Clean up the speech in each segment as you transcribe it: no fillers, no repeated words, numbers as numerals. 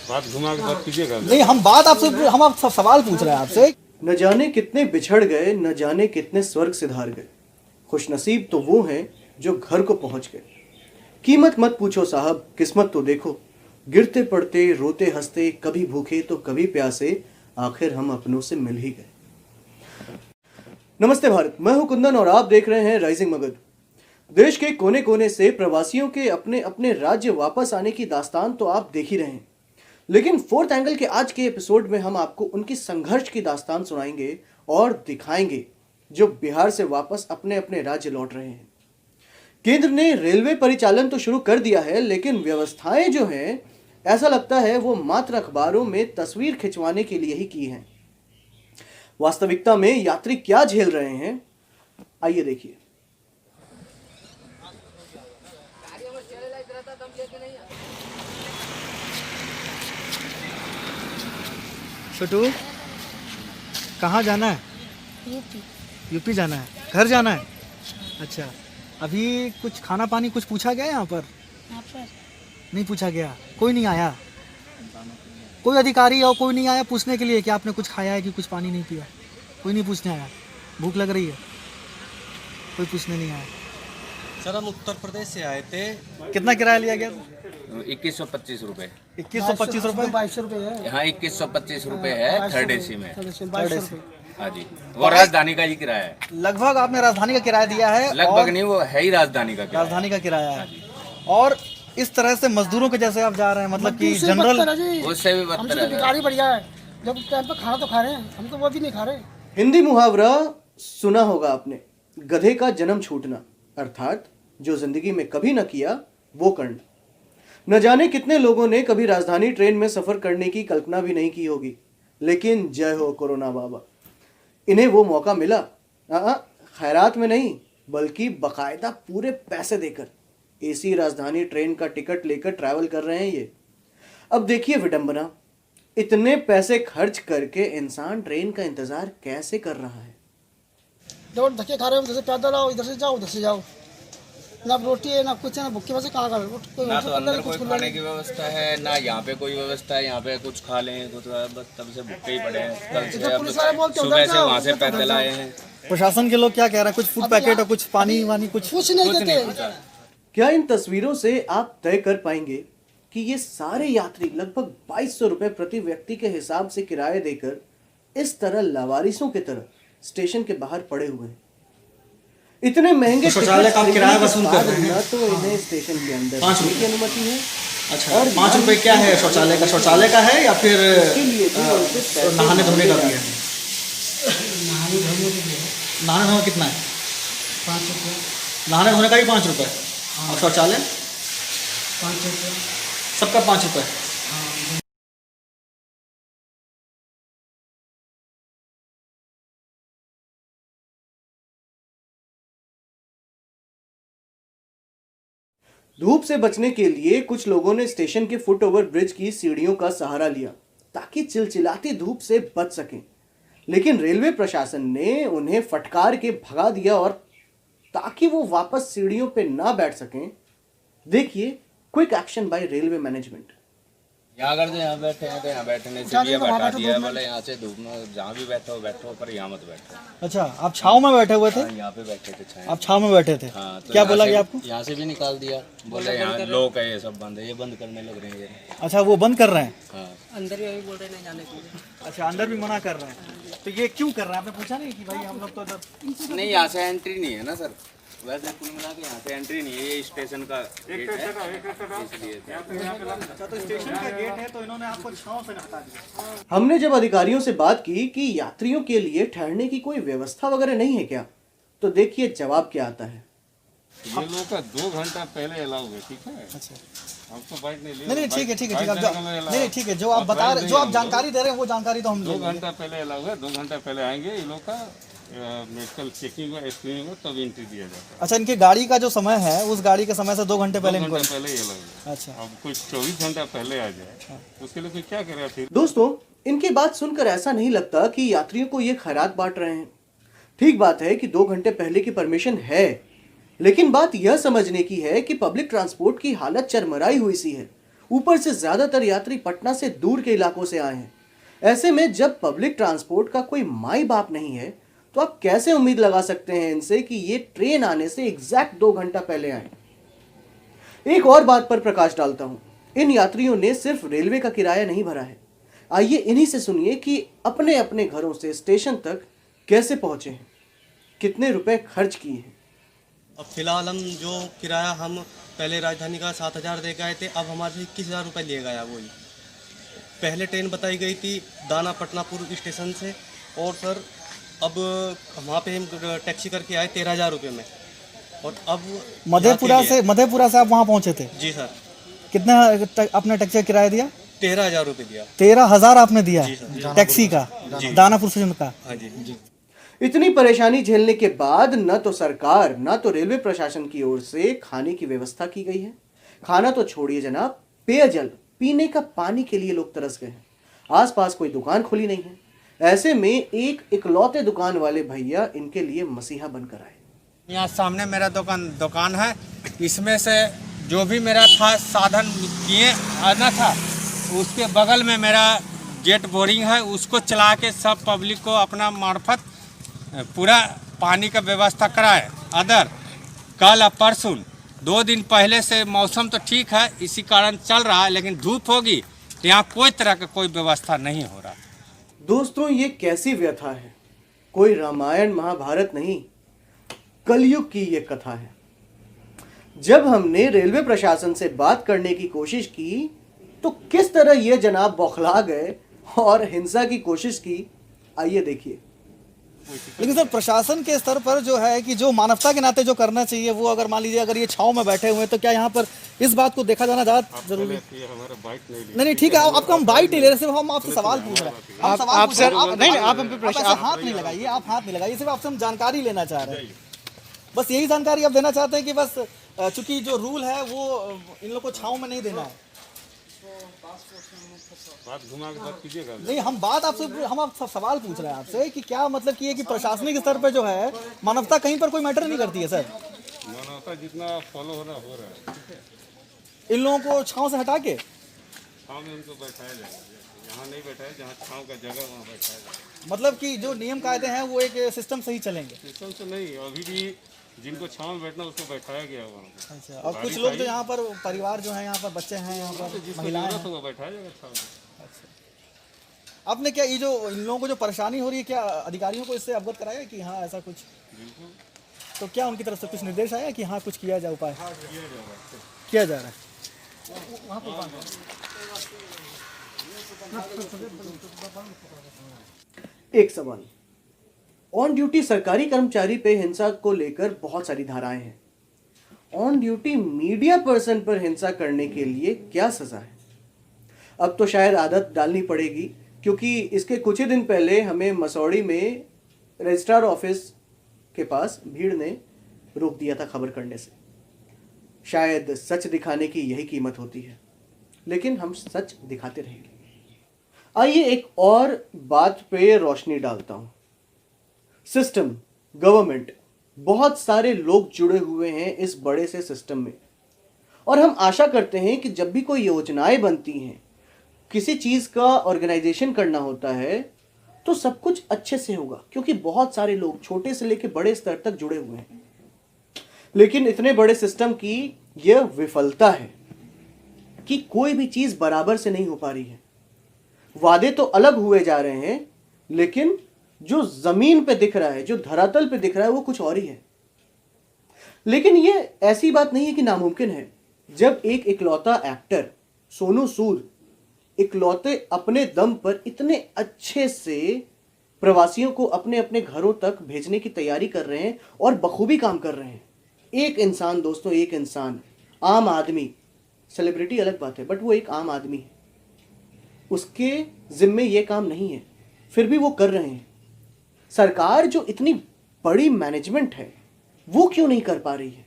बात घुमा के बात कीजिएगा। नहीं, हम आपसे सवाल पूछ रहे हैं आपसे। न जाने कितने बिछड़ गए, न जाने कितने स्वर्ग सिधार गए। खुशनसीब तो वो हैं जो घर को पहुंच गए। कीमत मत पूछो साहब, किस्मत तो देखो। गिरते पड़ते, रोते हंसते, कभी भूखे तो कभी प्यासे, आखिर हम अपनों से मिल ही गए। नमस्ते भारत, मैं हूं कुंदन और आप देख रहे हैं राइजिंग मगध। देश के कोने कोने से प्रवासियों के अपने अपने राज्य वापस आने की दास्तान तो आप देख ही रहे हैं, लेकिन फोर्थ एंगल के आज के एपिसोड में हम आपको उनकी संघर्ष की दास्तान सुनाएंगे और दिखाएंगे जो बिहार से वापस अपने अपने राज्य लौट रहे हैं। केंद्र ने रेलवे परिचालन तो शुरू कर दिया है, लेकिन व्यवस्थाएं जो हैं ऐसा लगता है वो मात्र अखबारों में तस्वीर खिंचवाने के लिए ही की हैं। वास्तविकता में यात्री क्या झेल रहे हैं, आइए देखिए। छोटू, कहाँ जाना है? यूपी जाना है? घर जाना है? अच्छा, अभी कुछ खाना पानी कुछ पूछा गया यहाँ पर? नहीं पूछा गया? कोई नहीं आया? कोई अधिकारी और कोई नहीं आया पूछने के लिए कि आपने कुछ खाया है कि कुछ पानी नहीं पिया? कोई नहीं पूछने आया? भूख लग रही है? कोई पूछने नहीं आया? सर हम उत्तर प्रदेश से आए थे। कितना किराया लिया गया? 2125 रुपए। 2125 रुपये? 22 रुपए है। यहाँ 2125 रुपए है थर्ड एसी में। 22 रुपए। हाँ जी, वो राजधानी का ही किराया है। लगभग आपने राजधानी का किराया दिया है? लगभग नहीं, वो है ही राजधानी का किराया। राजधानी का किराया है। और इस तरह से मजदूरों के जैसे आप जा रहे हैं, मतलब कि जनरल, उससे भी हमसे बदतर तो है। भिखारी बढ़िया है। जब टाइम पे खाना तो खा रहे हैं, हम तो वो भी नहीं खा रहे। हिंदी मुहावरा सुना होगा आपने, गधे का जन्म छूटना, अर्थात जो जिंदगी में कभी न किया वो करना। न जाने कितने लोगों ने कभी राजधानी ट्रेन में सफर करने की कल्पना भी नहीं की होगी, लेकिन जय हो कोरोना बाबा, इन्हें वो मौका मिला। खैरात में नहीं, बल्कि बकायदा पूरे पैसे देकर एसी राजधानी ट्रेन का टिकट लेकर ट्रैवल कर रहे हैं ये। अब देखिए विडंबना, इतने पैसे खर्च करके इंसान ट्रेन का इंतजार कैसे कर रहा है। जब धक्के खा रहे हो, उधर से पैदल आओ, इधर से जाओ, उधर से जाओ। ना रोटी है, ना कुछ है, ना भूखे वैसे कहाँ कर। ना तो अंदर कोई खाने की व्यवस्था है, ना यहाँ पे कोई व्यवस्था है। यहाँ पे कुछ खा लें कुछ, बस तब से भूखे ही पड़े हैं। कल से अब सुबह से वहाँ से पैदल आए हैं। प्रशासन के लोग क्या कह रहे हैं? कुछ फूड पैकेट और कुछ पानी वानी कुछ नहीं देते। क्या इन तस्वीरों से आप तय कर पाएंगे कि ये सारे यात्री लगभग 2200 रुपए प्रति व्यक्ति के हिसाब से किराए देकर इस तरह लावारिसों की तरह स्टेशन के बाहर पड़े हुए हैं? इतने महंगे शौचालय का किराया वसूल कर रहे हैं, तो इन्हें स्टेशन के अंदर 5 रुपए की अनुमति है। अच्छा, और 5 रुपए क्या है? शौचालय का? शौचालय का है या फिर नहाने धोने का भी है? नहाने धोने कितना है? 5 रुपये। नहाने धोने का भी 5 रुपए और शौचालय 5 रुपये सबका 5 रुपए। धूप से बचने के लिए कुछ लोगों ने स्टेशन के फुट ओवर ब्रिज की सीढ़ियों का सहारा लिया ताकि चिलचिलाती धूप से बच सकें, लेकिन रेलवे प्रशासन ने उन्हें फटकार के भगा दिया और ताकि वो वापस सीढ़ियों पे ना बैठ सकें, देखिए quick action by railway management. यहाँ अगर यहाँ बैठे हैं तो यहाँ बैठने से भी बैठा दिया है। बोले यहाँ से धूप में जहाँ भी बैठो पर यहाँ मत बैठो। अच्छा, आप छाव में बैठे हुए थे? हाँ, यहाँ पे बैठे थे छाया। आप छाव में बैठे थे? हाँ, तो क्या बोला गया आपको? यहाँ से भी निकाल दिया। बोले यहाँ लोग है, ये सब बंद है, ये बंद करने लग रहे हैं ये। अच्छा, वो बंद कर रहे हैं? हाँ, अंदर भी बोल रहे नहीं जाने के लिए। अच्छा, अंदर भी मना कर रहे हैं, तो ये क्यों कर रहे हैं? आपने पूछा नहीं कि भाई हम लोग तो नहीं यहाँ से एंट्री नहीं है ना सर। वैसे कुल मिला के यहाँ से एंट्री नहीं है, ये स्टेशन का गेट है इसलिए। अच्छा, तो स्टेशन का गेट है तो इन्होंने आपको छांव से हटा दिया। हमने जब अधिकारियों से बात की कि यात्रियों के लिए ठहरने की कोई व्यवस्था वगैरह नहीं है क्या, तो देखिए जवाब क्या आता है। ये लोग का 2 घंटा पहले अलाउ है, ठीक है। अच्छा, हम तो बाइक नहीं ले। नहीं ठीक है, ठीक है, ठीक है, नहीं ठीक है, जो आप बता रहे, जो आप जानकारी दे रहे हैं वो जानकारी तो हम 2 घंटा पहले अलाउ है। 2 घंटा पहले आएंगे ये लोग का मेडिकल चेकिंग हो, स्क्रीनिंग हो, तब एंट्री दिया जाता है। अच्छा, इनकी गाड़ी का जो समय है उस गाड़ी के समय से 2 घंटे पहले 2 इनको। घंटा पहले ये अलाउ है। अच्छा, अब कोई 24 घंटा पहले आ जाए तो उसके लिए कोई क्या करे फिर? दोस्तों, इनकी बात सुनकर ऐसा नहीं लगता कि यात्रियों को ये खैरात बांट रहे हैं। ठीक बात है कि 2 घंटे पहले की परमिशन है, लेकिन बात यह समझने की है कि पब्लिक ट्रांसपोर्ट की हालत चरमराई हुई सी है ऊपर से ज्यादातर यात्री पटना से दूर के इलाकों से आए हैं। ऐसे में जब पब्लिक ट्रांसपोर्ट का कोई माई बाप नहीं है तो आप कैसे उम्मीद लगा सकते हैं इनसे कि ये ट्रेन आने से एग्जैक्ट 2 घंटा पहले आए। एक और बात पर प्रकाश डालता हूं, इन यात्रियों ने सिर्फ रेलवे का किराया नहीं भरा है। आइए इन्हीं से सुनिए कि अपने अपने घरों से स्टेशन तक कैसे पहुंचे हैं, कितने रुपए खर्च किए हैं। अब फिलहाल हम जो किराया हम पहले राजधानी का 7,000 दे गए थे, अब हमारे से 21,000 रुपये लिए गया। वही पहले ट्रेन बताई गई थी दाना पटनापुर स्टेशन से, और सर अब वहाँ पे हम टैक्सी करके आए 13,000 रुपये में, और अब मधेपुरा से आप वहाँ पहुँचे थे? जी सर। कितना आपने टैक्सी का किराया दिया? 13,000 रुपये दिया। 13,000 आपने दिया टैक्सी का, दानापुर स्टेशन का? हाँ जी। इतनी परेशानी झेलने के बाद न तो सरकार न तो रेलवे प्रशासन की ओर से खाने की व्यवस्था की गई है। खाना तो छोड़िए जनाब, पेयजल पीने का पानी के लिए लोग तरस गए हैं। आसपास कोई दुकान खुली नहीं है। ऐसे में एक इकलौते दुकान वाले भैया इनके लिए मसीहा बनकर आए। यहाँ सामने मेरा दुकान है, इसमें से जो भी मेरा था साधन किए आना था, उसके बगल में मेरा जेट बोरिंग है, उसको चला के सब पब्लिक को अपना मार्फत पूरा पानी का व्यवस्था कराए। अदर कल और परसों 2 दिन पहले से मौसम तो ठीक है, इसी कारण चल रहा है, लेकिन धूप होगी तो यहाँ कोई तरह का कोई व्यवस्था नहीं हो रहा। दोस्तों ये कैसी व्यथा है, कोई रामायण महाभारत नहीं, कलयुग की ये कथा है। जब हमने रेलवे प्रशासन से बात करने की कोशिश की तो किस तरह ये जनाब बौखला गए और हिंसा की कोशिश की, आइए देखिए। लेकिन सर प्रशासन के स्तर पर जो है कि जो मानवता के नाते जो करना चाहिए वो, अगर मान लीजिए अगर ये छांव में बैठे हुए हैं तो क्या यहाँ पर इस बात को देखा जाना ज़्यादा जरूरी है? नहीं ठीक है, आपको हम बाइट नहीं ले रहे, सिर्फ हम आपसे सवाल पूछ रहे हैं। आप हाथ नहीं लगाइए, आप हाथ नहीं लगाइए, सिर्फ आपसे हम जानकारी लेना चाह रहे हैं। बस यही जानकारी आप देना चाहते हैं कि बस चूंकि जो रूल है वो इन लोग को छांव में नहीं देना है। बात घुमा के बात कीजिएगा। नहीं, हम आपसे सवाल पूछ रहे हैं आपसे कि क्या मतलब कि प्रशासनिक स्तर पे जो है मानवता कहीं पर कोई मैटर नहीं करती है सर? मानवता जितना फॉलो हो रहा है। इन लोगों को छांव से हटा के छांव में उनको बैठाया जाएगा, यहाँ नहीं बैठाया, जहाँ छांव का जगह वहाँ बैठाया जाएगा। मतलब कि जो नियम कायदे हैं वो एक सिस्टम से ही चलेंगे? सिस्टम से नहीं, अभी भी जिनको छांव में बैठना उसको बैठाया गया हुआ। अच्छा, और कुछ लोग जो यहाँ पर परिवार जो है, यहाँ पर बच्चे हैं, यहाँ पर महिलाएं हैं, तो बैठाया जाएगा छांव में। आपने क्या ये जो इन लोगों को जो परेशानी हो रही है, क्या अधिकारियों को इससे अवगत कराया कि हाँ ऐसा कुछ? बिल्कुल। तो क्या उनकी तरफ से कुछ निर्देश आया कि हाँ कुछ किया जाए, उपाय किया जा रहा है? एक सवाल, ऑन ड्यूटी सरकारी कर्मचारी पे हिंसा को लेकर बहुत सारी धाराएं हैं। ऑन ड्यूटी मीडिया पर्सन पर हिंसा करने के लिए क्या सजा है? अब तो शायद आदत डालनी पड़ेगी, क्योंकि इसके कुछ ही दिन पहले हमें मसौड़ी में रजिस्ट्रार ऑफिस के पास भीड़ ने रोक दिया था खबर करने से। शायद सच दिखाने की यही कीमत होती है, लेकिन हम सच दिखाते रहेंगे। आइए एक और बात पे रोशनी डालता हूं। सिस्टम, गवर्नमेंट, बहुत सारे लोग जुड़े हुए हैं इस बड़े से सिस्टम में, और हम आशा करते हैं कि जब भी कोई योजनाएं बनती हैं, किसी चीज का ऑर्गेनाइजेशन करना होता है, तो सब कुछ अच्छे से होगा, क्योंकि बहुत सारे लोग छोटे से लेकर बड़े स्तर तक जुड़े हुए हैं। लेकिन इतने बड़े सिस्टम की यह विफलता है कि कोई भी चीज बराबर से नहीं हो पा रही है। वादे तो अलग हुए जा रहे हैं, लेकिन जो जमीन पे दिख रहा है, जो धरातल पे दिख रहा है, वो कुछ और ही है। लेकिन ये ऐसी बात नहीं है कि नामुमकिन है। जब एक इकलौता एक्टर सोनू सूद इकलौते अपने दम पर इतने अच्छे से प्रवासियों को अपने अपने घरों तक भेजने की तैयारी कर रहे हैं और बखूबी काम कर रहे हैं। एक इंसान दोस्तों, एक इंसान, आम आदमी, सेलिब्रिटी अलग बात है, बट वो एक आम आदमी है, उसके जिम्मे ये काम नहीं है, फिर भी वो कर रहे हैं। सरकार जो इतनी बड़ी मैनेजमेंट है, वो क्यों नहीं कर पा रही है?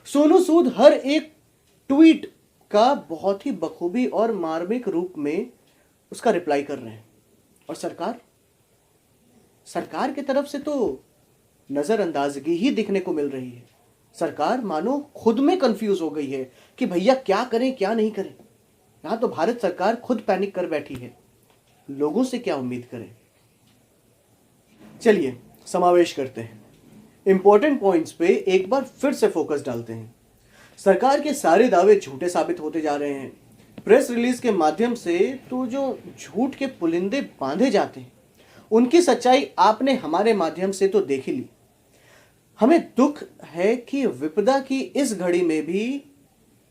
सोनू सूद हर एक ट्वीट का बहुत ही बखूबी और मार्मिक रूप में उसका रिप्लाई कर रहे हैं, और सरकार की तरफ से तो नजरअंदाजगी ही दिखने को मिल रही है। सरकार मानो खुद में कंफ्यूज हो गई है कि भैया क्या करें क्या नहीं करें। यहाँ तो भारत सरकार खुद पैनिक कर बैठी है, लोगों से क्या उम्मीद करें। चलिए समावेश करते हैं, इंपॉर्टेंट पॉइंट्स पे एक बार फिर से फोकस डालते हैं। सरकार के सारे दावे झूठे साबित होते जा रहे हैं। प्रेस रिलीज के माध्यम से तो जो झूठ के पुलिंदे बांधे जाते हैं उनकी सच्चाई आपने हमारे माध्यम से तो देख ही ली। हमें दुख है कि विपदा की इस घड़ी में भी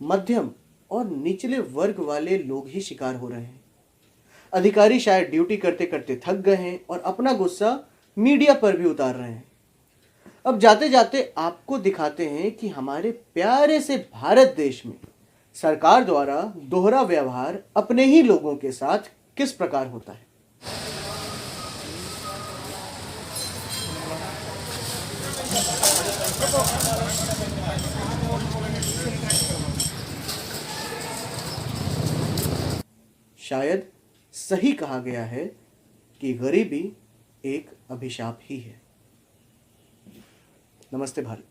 मध्यम और निचले वर्ग वाले लोग ही शिकार हो रहे हैं। अधिकारी शायद ड्यूटी करते करते थक गए हैं और अपना गुस्सा मीडिया पर भी उतार रहे हैं। अब जाते जाते आपको दिखाते हैं कि हमारे प्यारे से भारत देश में सरकार द्वारा दोहरा व्यवहार अपने ही लोगों के साथ किस प्रकार होता है। शायद सही कहा गया है कि गरीबी एक अभिशाप ही है। नमस्ते भारत।